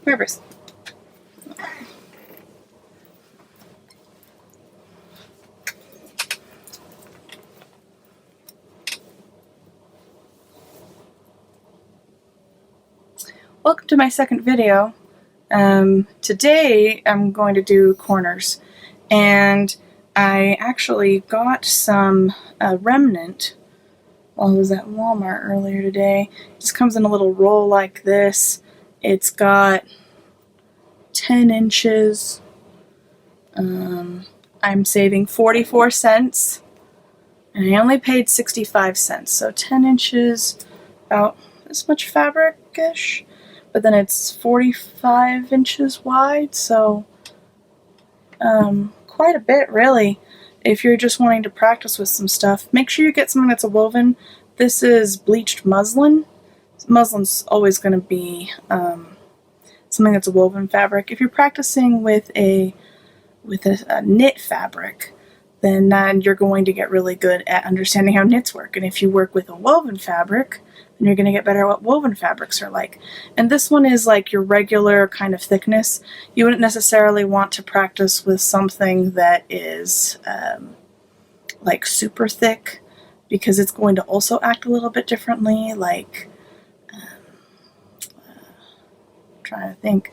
Where, Bruce? Welcome to my second video. Today I'm going to do corners, and I actually got some remnant while I was at Walmart earlier today. It just comes in a little roll like this. It's got 10 inches. I'm saving 44 cents, and I only paid 65 cents, so 10 inches, about this much fabric-ish. But then it's 45 inches wide, so quite a bit, really. If you're just wanting to practice with some stuff, make sure you get something that's a woven. This is bleached muslin. Muslin's always going to be something that's a woven fabric. If you're practicing with a knit fabric, then you're going to get really good at understanding how knits work. And if you work with a woven fabric, then you're going to get better at what woven fabrics are like. And this one is like your regular kind of thickness. You wouldn't necessarily want to practice with something that is like super thick, because it's going to also act a little bit differently, like trying to think,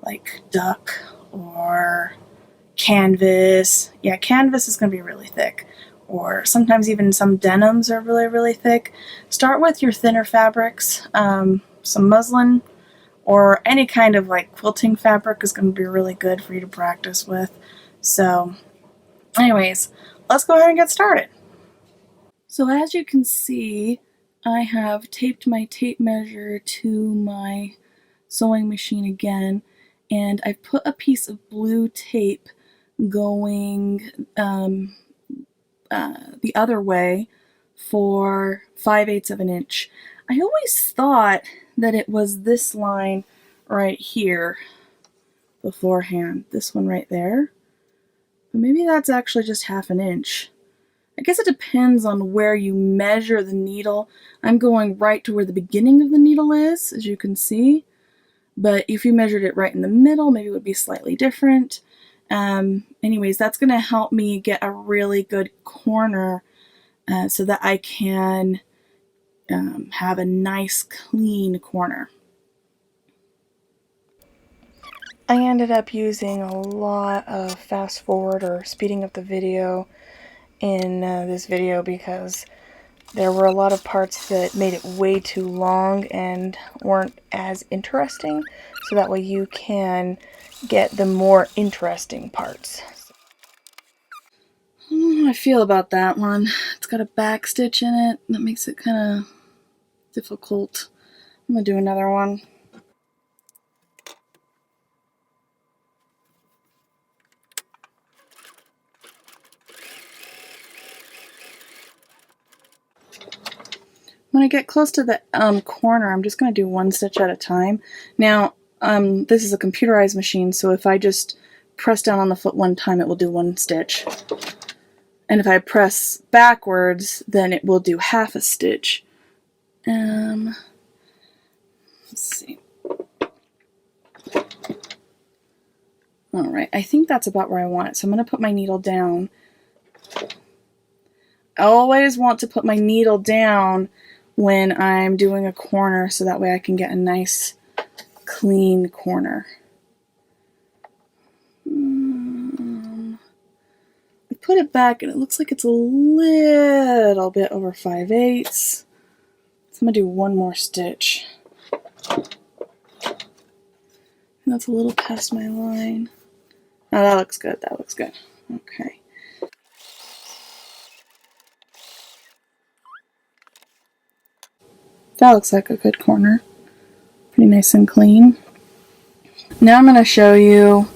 like duck or canvas. Yeah, canvas is going to be really thick. Or sometimes even some denims are really, really thick. Start with your thinner fabrics. Some muslin or any kind of like quilting fabric is going to be really good for you to practice with. So anyways, let's go ahead and get started. So as you can see, I have taped my tape measure to my sewing machine again, and I've put a piece of blue tape going the other way for 5/8 of an inch. I always thought that it was this line right here beforehand, this one right there, but maybe that's actually just 1/2 inch. I guess it depends on where you measure the needle. I'm going right to where the beginning of the needle is, as you can see, but if you measured it right in the middle, maybe it would be slightly different. Anyways, that's going to help me get a really good corner so that I can have a nice clean corner. I ended up using a lot of fast forward or speeding up the video in this video because there were a lot of parts that made it way too long and weren't as interesting, so that way you can get the more interesting parts. I don't know how I feel about that one. It's got a back stitch in it that makes it kind of difficult. I'm gonna do another one. When I get close to the corner, I'm just going to do one stitch at a time. Now, this is a computerized machine, so if I just press down on the foot one time, it will do one stitch. And if I press backwards, then it will do 1/2 a stitch. Let's see. Alright, I think that's about where I want it, so I'm going to put my needle down. I always want to put my needle down when I'm doing a corner, so that way I can get a nice clean corner. I put it back and it looks like it's a little bit over 5/8. So I'm going to do one more stitch. And that's a little past my line. Oh, that looks good. That looks good. Okay. That looks like a good corner. Pretty nice and clean. Now I'm going to show you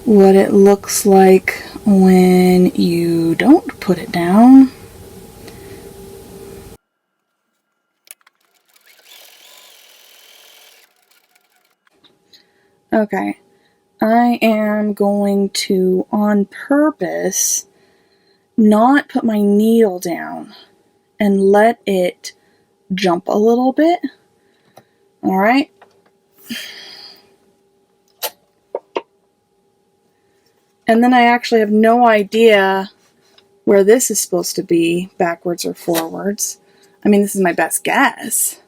what it looks like when you don't put it down. Okay. I am going to, on purpose, not put my needle down and let it jump a little bit. Alright? And then I actually have no idea where this is supposed to be, backwards or forwards. I mean, this is my best guess.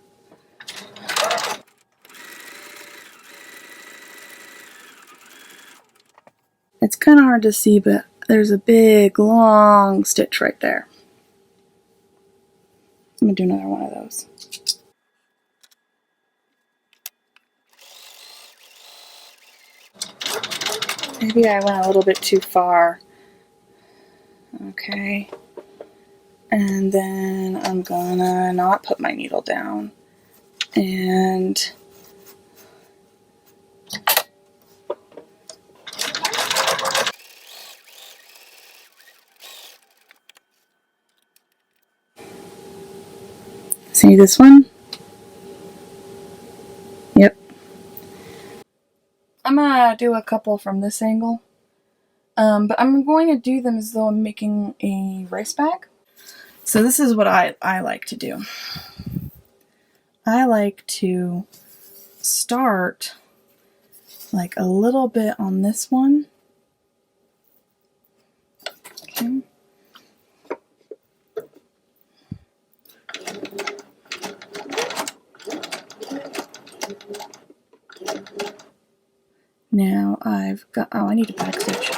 It's kind of hard to see, but there's a big, long stitch right there. I'm going to do another one of those. Maybe I went a little bit too far. Okay. And then I'm gonna not put my needle down. And see this one? Yep. I'm gonna do a couple from this angle. But I'm going to do them as though I'm making a rice bag. So this is what I like to do. I like to start like a little bit on this one. Okay. Now I've got, oh, I need a back stitch.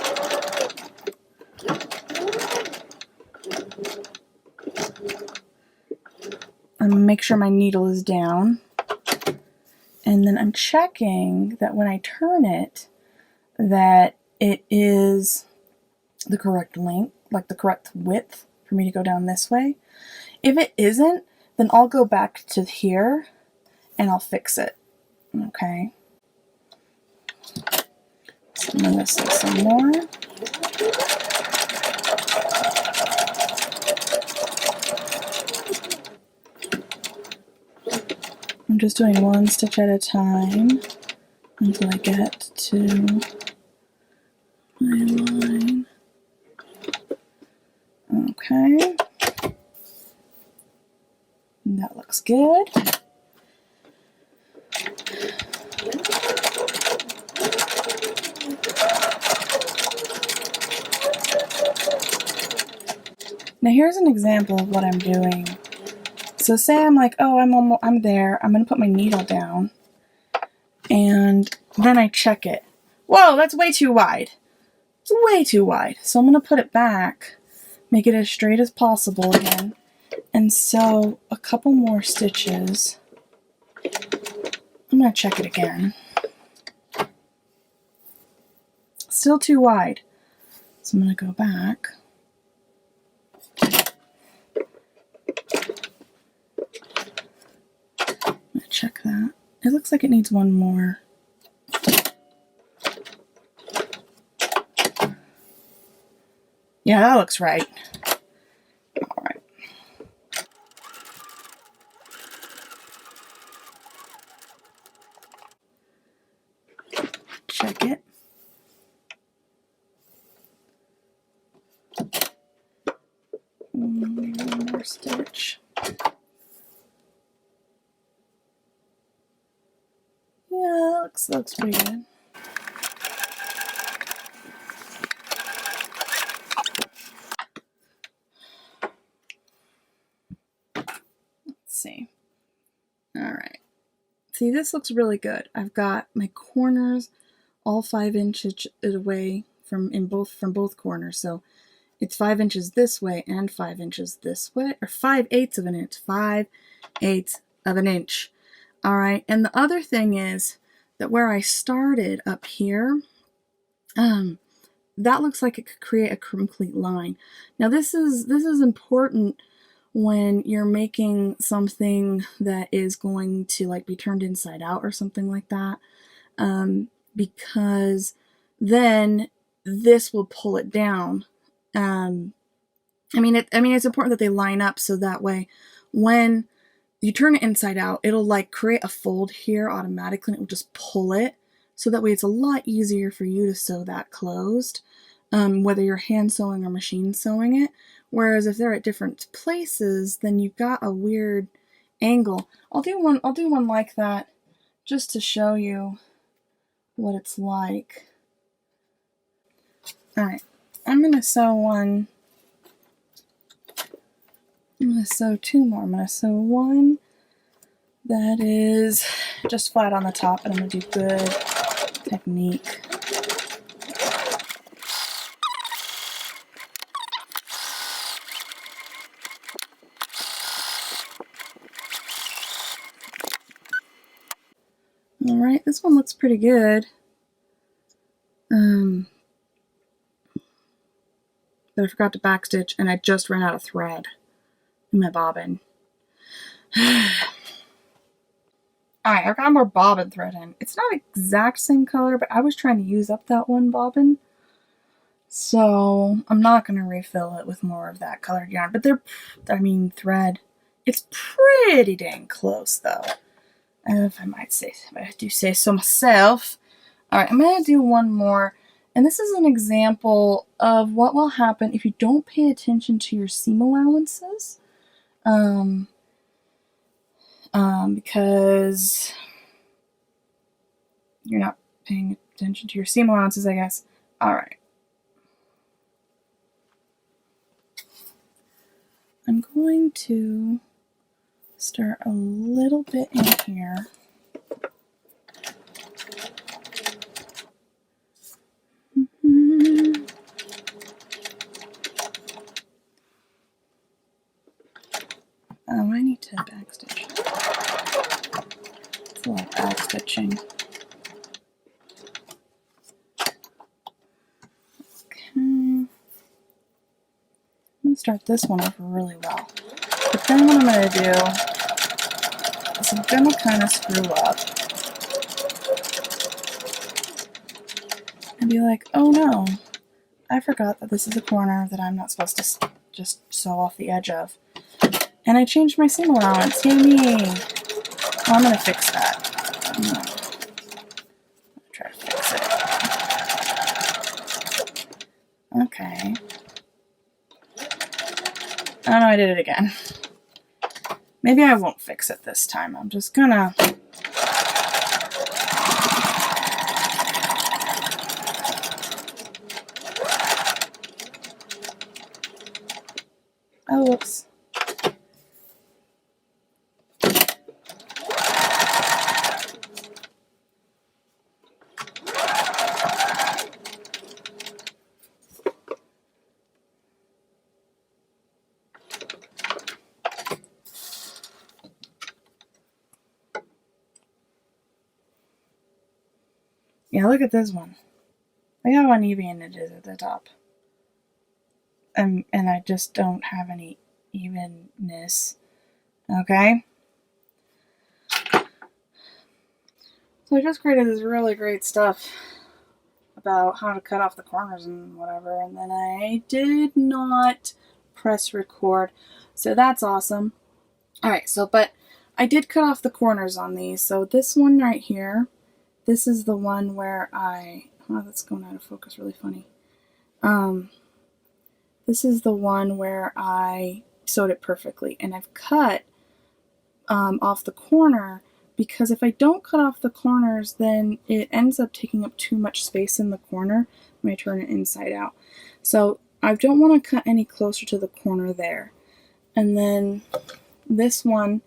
I'm going to make sure my needle is down. And then I'm checking that when I turn it, that it is the correct length, like the correct width for me to go down this way. If it isn't, then I'll go back to here and I'll fix it. Okay. So I'm going to say some more. I'm just doing one stitch at a time until I get to my line. Okay. And that looks good. Now here's an example of what I'm doing. So say I'm like, oh, I'm there. I'm going to put my needle down. And then I check it. Whoa, that's way too wide. It's way too wide. So I'm going to put it back, make it as straight as possible again, and sew a couple more stitches. I'm going to check it again. Still too wide. So I'm going to go back. Check that. It looks like it needs one more. Yeah, that looks right. All right. Check it. Maybe one more stitch. Yeah, looks pretty good. Let's see. All right. See, this looks really good. I've got my corners all 5 inches away from both corners. So it's 5 inches this way and 5 inches this way, or 5/8 of an inch. 5/8 of an inch. All right. And the other thing is that where I started up here, that looks like it could create a complete line. Now this is important when you're making something that is going to like be turned inside out or something like that, because then this will pull it down. I mean, it's important that they line up so that way when you turn it inside out, it'll like create a fold here automatically and it will just pull it. So that way it's a lot easier for you to sew that closed, whether you're hand sewing or machine sewing it. Whereas if they're at different places, then you've got a weird angle. I'll do one like that just to show you what it's like. Alright, I'm going to sew one. I'm going to sew two more. I'm going to sew one that is just flat on the top, and I'm going to do good technique. Alright, this one looks pretty good. But I forgot to backstitch, and I just ran out of thread in my bobbin. Alright, I've got more bobbin thread in. It's not exact same color, but I was trying to use up that one bobbin. So I'm not going to refill it with more of that colored yarn. But thread. It's pretty dang close, though. If I do say so myself. Alright, I'm going to do one more. And this is an example of what will happen if you don't pay attention to your seam allowances. Because you're not paying attention to your seam allowances, I guess. Alright. I'm going to start a little bit in here. Oh, I need to backstitch. It's a lot of backstitching. Okay. I'm going to start this one off really well. But then what I'm going to do is I'm going to kind of screw up. And be like, oh no, I forgot that this is a corner that I'm not supposed to just sew off the edge of. And I changed my seam allowance. Yay me! Well, I'm going to fix that. I'm going to try to fix it. Okay. Oh no, I did it again. Maybe I won't fix it this time. I'm just gonna... Oh, whoops. Yeah, look at this one. Look how uneven it is at the top. And I just don't have any evenness. Okay? So I just created this really great stuff about how to cut off the corners and whatever, and then I did not press record. So that's awesome. Alright, but I did cut off the corners on these. So this one right here, this is the one where that's going out of focus really funny. This is the one where I sewed it perfectly, and I've cut off the corner because if I don't cut off the corners, then it ends up taking up too much space in the corner when I turn it inside out. So I don't want to cut any closer to the corner there. And then this one,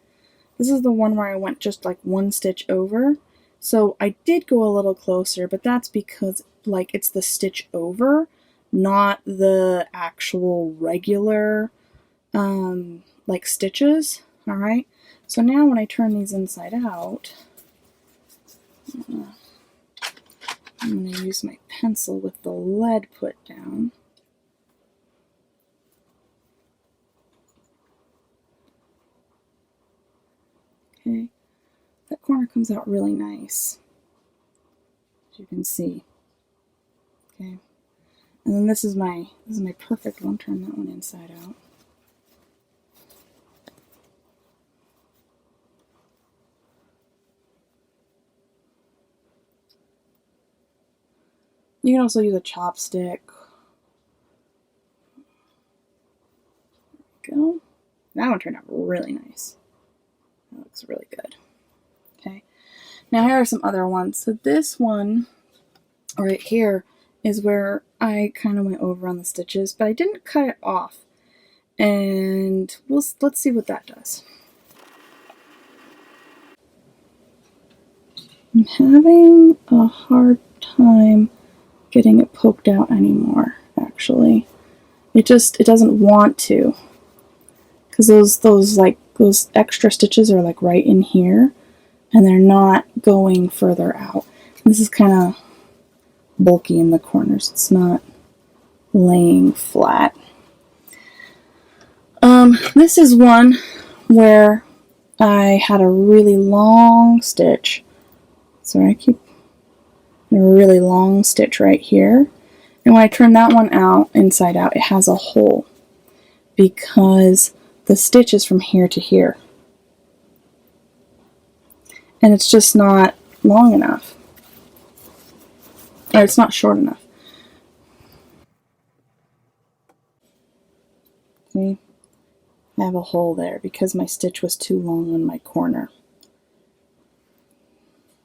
this is the one where I went just like one stitch over. So I did go a little closer, but that's because like it's the stitch over, not the actual regular like stitches. All right. So now when I turn these inside out, I'm going to use my pencil with the lead put down. Okay. That corner comes out really nice, as you can see. Okay. And then this is my perfect one. Turn that one inside out. You can also use a chopstick. There we go. That one turned out really nice. That looks really good. Okay. Now here are some other ones. So this one right here is where I kind of went over on the stitches, but I didn't cut it off. And let's see what that does. I'm having a hard time getting it poked out anymore, actually. It doesn't want to. Because those extra stitches are like right in here, and they're not going further out. This is kind of bulky in the corners. It's not laying flat. This is one where I had a really long stitch. Sorry, I keep a really long stitch right here. And when I turn that one out, inside out, it has a hole because the stitch is from here to here. And it's just not long enough. Or it's not short enough. See? I have a hole there because my stitch was too long on my corner.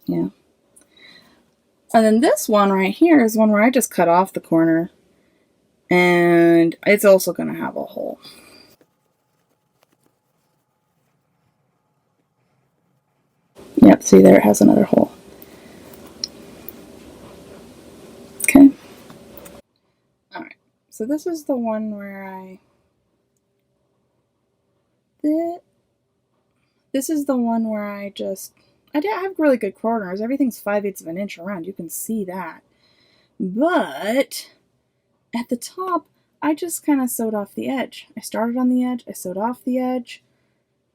Yeah. And then this one right here is one where I just cut off the corner. And it's also going to have a hole. Yep, see there it has another hole. Okay. Alright, so this is the one where this is the one where I have really good corners. Everything's 5/8 of an inch around. You can see that. But at the top, I just kind of sewed off the edge. I started on the edge. I sewed off the edge.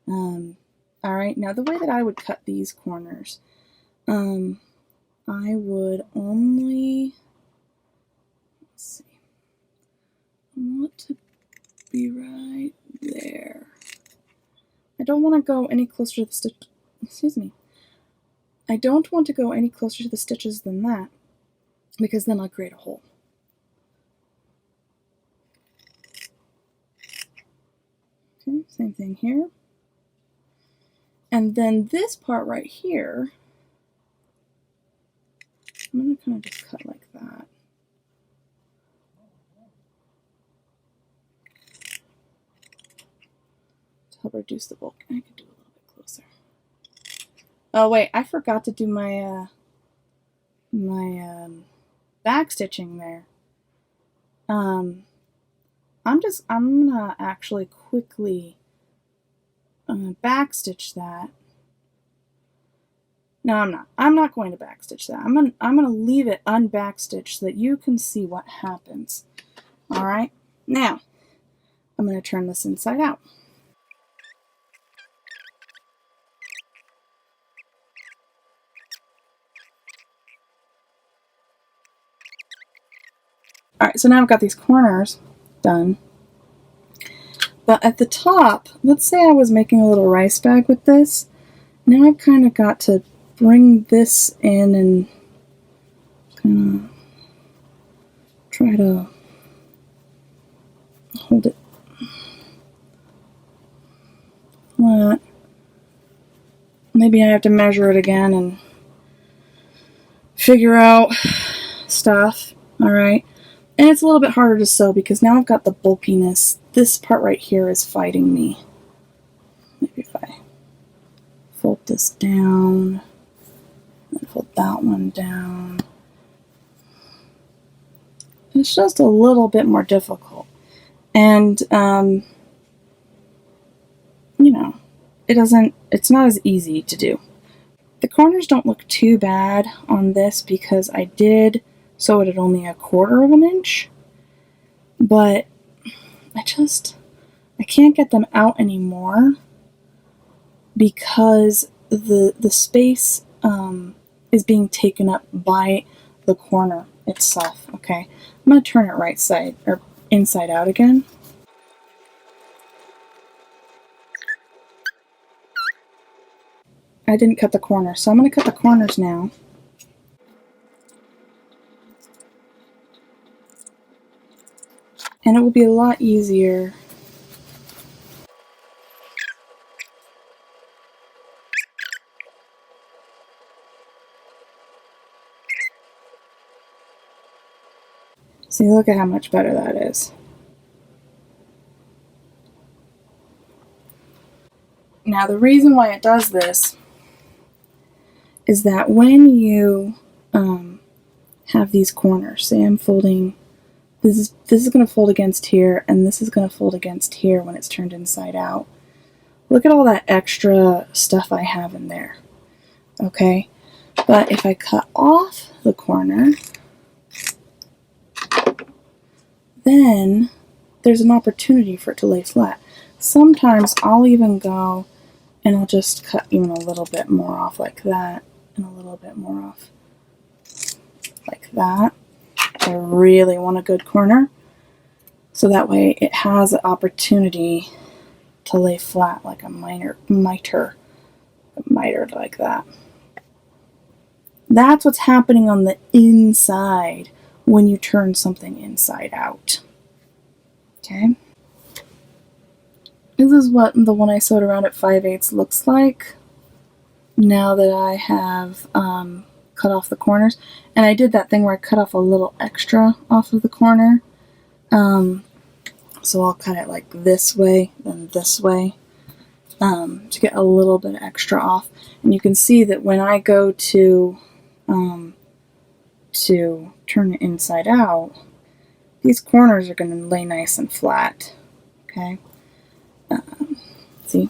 Alright, now the way that I would cut these corners, I would only, let's see, I want to be right there. I don't want to go any closer to the stitch. Excuse me. I don't want to go any closer to the stitches than that, because then I'll create a hole. Okay, same thing here. And then this part right here, I'm going to kind of just cut like that. To help reduce the bulk. I could do a little bit closer. Oh wait, I forgot to do my back stitching there. I'm gonna actually quickly back stitch that. No, I'm not. I'm not going to back stitch that. I'm gonna leave it unback stitched so that you can see what happens. All right. Now, I'm gonna turn this inside out. All right. So now I've got these corners done. But at the top, let's say I was making a little rice bag with this. Now I've kind of got to bring this in and kind of try to hold it flat. Maybe I have to measure it again and figure out stuff. All right. And it's a little bit harder to sew because now I've got the bulkiness. This part right here is fighting me. Maybe if I fold this down and fold that one down. It's just a little bit more difficult. And, you know, it's not as easy to do. The corners don't look too bad on this because I did sew it at only 1/4 of an inch. But I can't get them out anymore because the space is being taken up by the corner itself. Okay, I'm going to turn it right side or inside out again. I didn't cut the corner, so I'm going to cut the corners now. And it will be a lot easier. See, look at how much better that is. Now the reason why it does this is that when you have these corners, say I'm folding, this is going to fold against here, and this is going to fold against here when it's turned inside out. Look at all that extra stuff I have in there. Okay, but if I cut off the corner, then there's an opportunity for it to lay flat. Sometimes I'll even go and I'll just cut even a little bit more off like that, and a little bit more off like that. I really want a good corner, so that way it has an opportunity to lay flat like a miter like that. That's what's happening on the inside when you turn something inside out. Okay? This is what the one I sewed around at 5/8 looks like now that I have cut off the corners. And I did that thing where I cut off a little extra off of the corner. So I'll cut it like this way, then this way, to get a little bit extra off. And you can see that when I go to turn it inside out, these corners are going to lay nice and flat. Okay? See?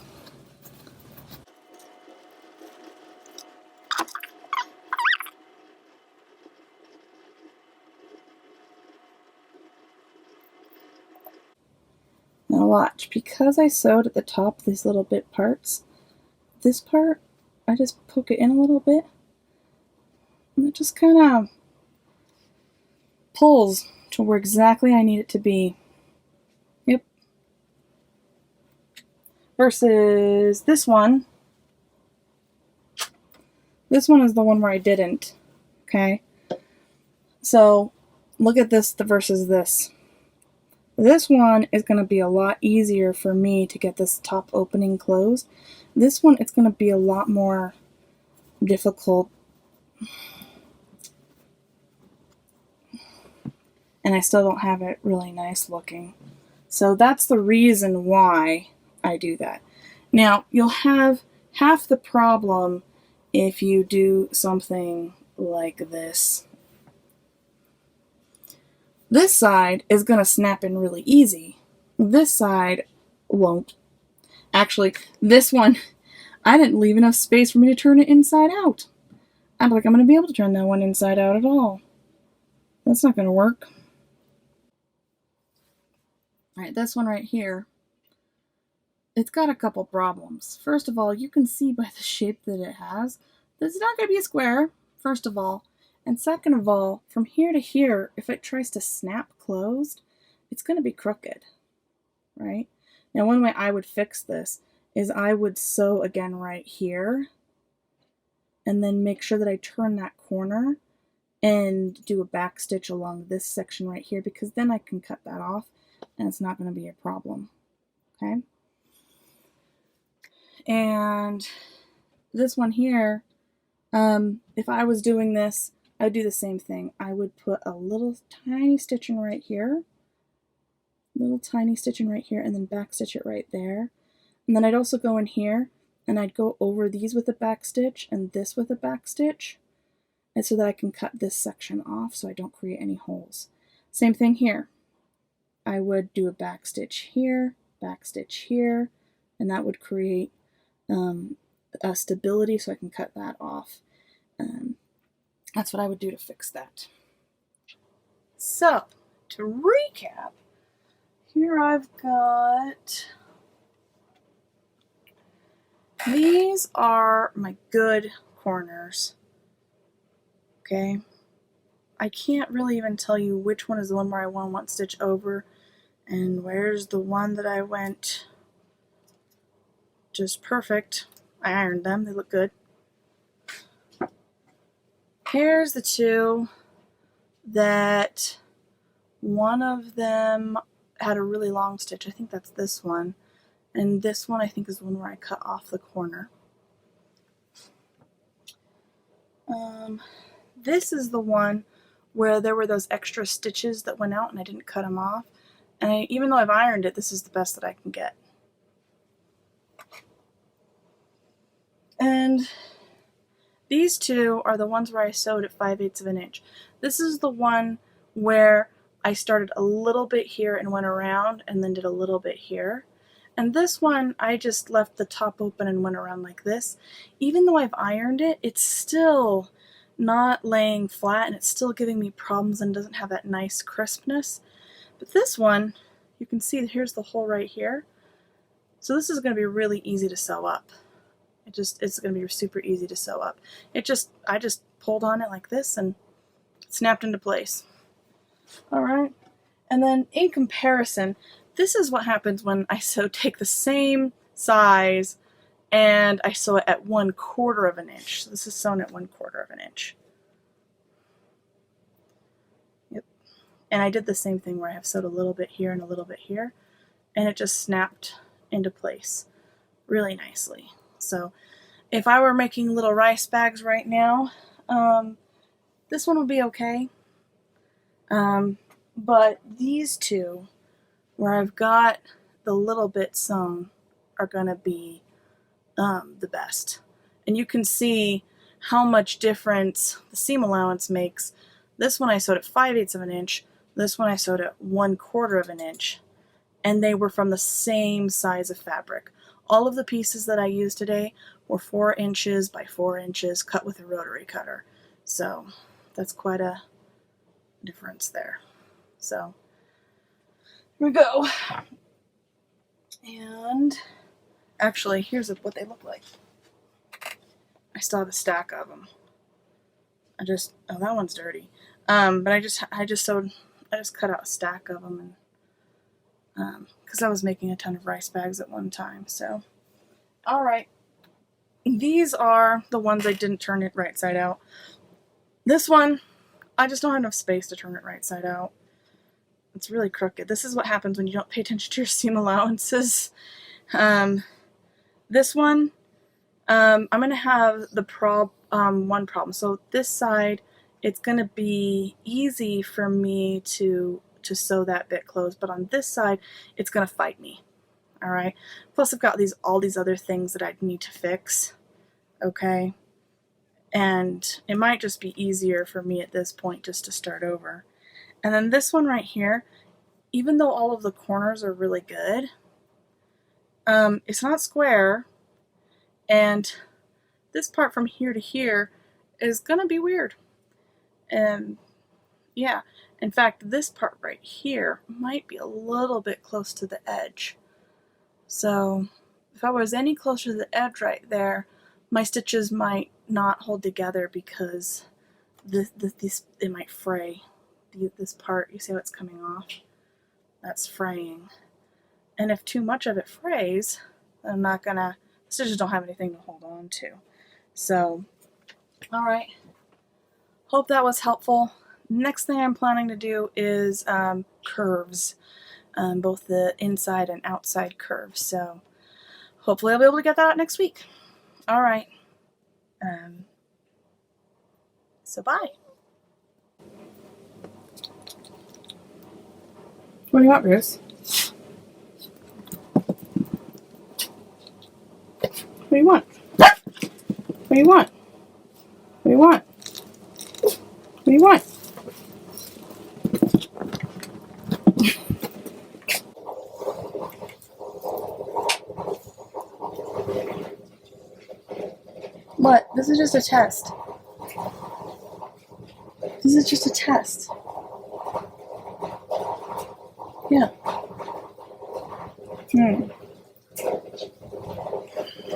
Now watch, because I sewed at the top these little bit parts, this part, I just poke it in a little bit, and it just kind of pulls to where exactly I need it to be. Yep. Versus this one. This one is the one where I didn't. Okay? So, look at this versus this. This one is going to be a lot easier for me to get this top opening closed. This one, it's going to be a lot more difficult. And I still don't have it really nice looking. So that's the reason why I do that. Now, you'll have half the problem if you do something like this. This side is going to snap in really easy. This side won't. Actually, this one, I didn't leave enough space for me to turn it inside out. I'm like, I'm going to be able to turn that one inside out at all. That's not going to work. Alright, this one right here, it's got a couple problems. First of all, you can see by the shape that it has, this is not going to be a square, first of all. And second of all, from here to here, if it tries to snap closed, it's going to be crooked, right? Now, one way I would fix this is I would sew again right here, and then make sure that I turn that corner and do a back stitch along this section right here, because then I can cut that off, and it's not going to be a problem, okay? And this one here, if I was doing this, I would do the same thing. I would put a little tiny stitch in right here, little tiny stitch in right here, and then back stitch it right there. And then I'd also go in here, and I'd go over these with a back stitch and this with a back stitch, and so that I can cut this section off so I don't create any holes. Same thing here. I would do a back stitch here, and that would create a stability so I can cut that off. That's what I would do to fix that. So, to recap, here I've got, these are my good corners. Okay? I can't really even tell you which one is the one where I went one stitch over, and where's the one that I went just perfect. I ironed them, they look good. Here's the two that one of them had a really long stitch. I think that's this one. And this one I think is the one where I cut off the corner. This is the one where there were those extra stitches that went out and I didn't cut them off. And even though I've ironed it, this is the best that I can get. And these two are the ones where I sewed at 5/8 of an inch. This is the one where I started a little bit here and went around and then did a little bit here. And this one, I just left the top open and went around like this. Even though I've ironed it, it's still not laying flat and it's still giving me problems and doesn't have that nice crispness. But this one, you can see here's the hole right here. So this is going to be really easy to sew up. It's going to be super easy to sew up. I just pulled on it like this and it snapped into place. All right. And then in comparison, this is what happens when I take the same size and I sew it at 1/4 of an inch. So this is sewn at 1/4 of an inch. Yep. And I did the same thing where I have sewed a little bit here and a little bit here, and it just snapped into place really nicely. So if I were making little rice bags right now, this one would be okay. But these two, where I've got the little bit sewn, are going to be the best. And you can see how much difference the seam allowance makes. This one I sewed at 5/8 of an inch. This one I sewed at 1/4 of an inch. And they were from the same size of fabric. All of the pieces that I used today were 4 inches by 4 inches cut with a rotary cutter. So that's quite a difference there. So here we go. And actually, here's what they look like. I still have a stack of them. Oh, that one's dirty. But I just cut out a stack of them, and because I was making a ton of rice bags at one time. So, all right. These are the ones I didn't turn it right side out. This one, I just don't have enough space to turn it right side out. It's really crooked. This is what happens when you don't pay attention to your seam allowances. This one, I'm going to have one problem. So this side, it's going to be easy for me to sew that bit closed, but on this side, it's going to fight me. All right. Plus, I've got all these other things that I need to fix. Okay. And it might just be easier for me at this point just to start over. And then this one right here, even though all of the corners are really good, it's not square, and this part from here to here is gonna be weird. And yeah, in fact, this part right here might be a little bit close to the edge. So if I was any closer to the edge right there, my stitches might not hold together because it might fray. This part, you see how it's coming off? That's fraying. And if too much of it frays, I'm not gonna, the stitches don't have anything to hold on to. So, all right. Hope that was helpful. Next thing I'm planning to do is curves, both the inside and outside curves. So hopefully I'll be able to get that out next week. All right. So bye. What do you want, Bruce? What do you want? What do you want? What do you want? What do you want? What? This is just a test. This is just a test. Yeah.